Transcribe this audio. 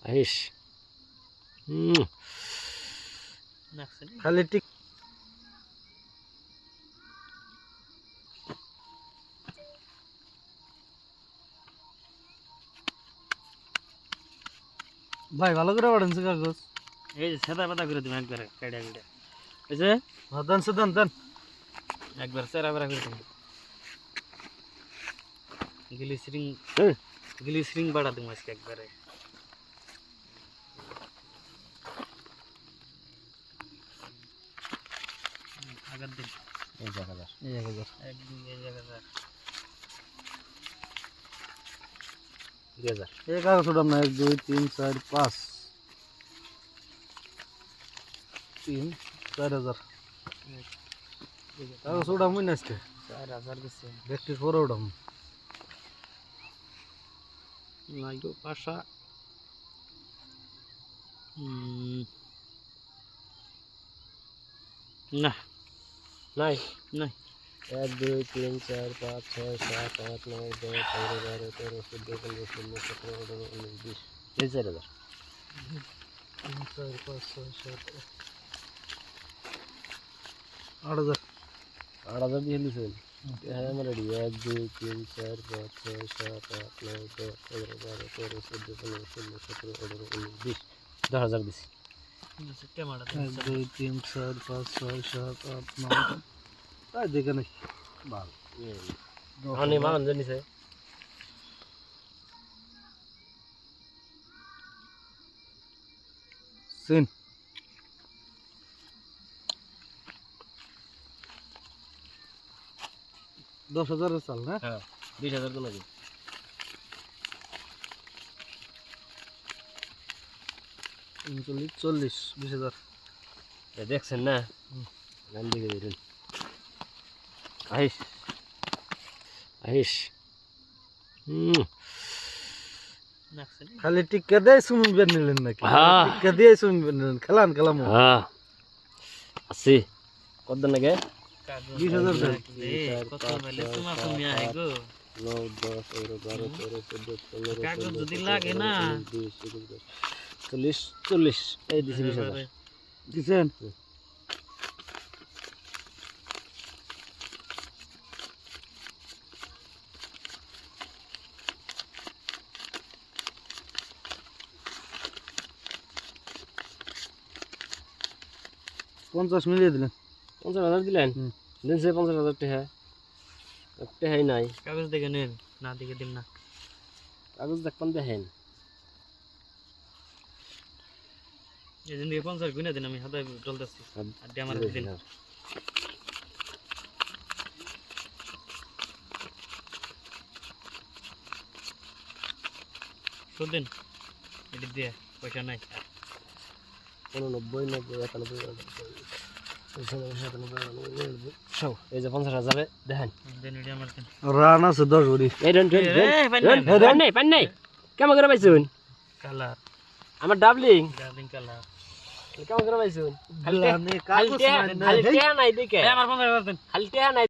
আইস খালি টিক ভাই ভালো করে বাড়ানছে কাগজ এই যে সাদা পাতা করে দিবেন একবারে কাইডা কাইডা এই যে দেন সে দেন একবার সেরা বেরা করে দিবেন গ্লিসারিন বাড়া দিবেন আজকে একবারে আগার দিন এই জায়গা এক দুই এই জায়গা এই কাগজ উঠাম না 1 2 3 4 5 3 4000 কাগজ উঠাম না আজকে 4000 দিছে ব্যক্তি করে উঠাম নাই গো পাশা না নাই নাই 1 2 3 4 5 6 7 8 9 10 11 12 13 14 15 16 17 18 19 20 এই 4000 3 4 5 6 7 8000 8000 দিয়ে লিখেন হ্যাঁ আমার রেডি 1 2 3 4 5 6 7 8 9 10 11 12 13 14 15 16 17 18 19 20 10000 দিছি 1 2 3 4 5 6 7 8 9 তাই দেখে নাই ভালো আনি মান জানিছে সিন 10000 চাল না হ্যাঁ 20000 তো লাগে 39 40 20000 দেখছেন না গান দিকে দিলেন আইস আইস খালি টিক্কা দিয়ে সুমিন বের নিলেন নাকি হ্যাঁ। টিক্কা দিয়ে সুমিন বের নিলেন খেলাম হ্যাঁ আসি কত দিন লাগে 20000 দেন কত বলে তোমা তুমি আই গো 9 10 11 12 13 14 15 কাগজ যদি লাগে না 40 40 এই দিছি 20000 দিছেন পঞ্চাশ মিলিয়ে দিলেন 50000 দিলেন দিন সে 50000 টাকা টাকাই নাই কাগজ দেখে নেন না দেখে দিন না কাগজ দেখবেন দেখেন এই দিন 50 গুণে দিন আমি হাতে চলতেছি আর দিয়ে আমার দিন শোধ দিন এটি দিয়ে পয়সা নাই 90 এই যে 50000 দেখেন রান আছে 10 ভরি এই দেন পান নাই কেমন করে পাইছুন কালার আমার ডাবলিং কালার কেমন করে পাইছুন খালি কাগজ খালি টেহা নাই দেখে আমার 50000 দেন খালি টেহা নাই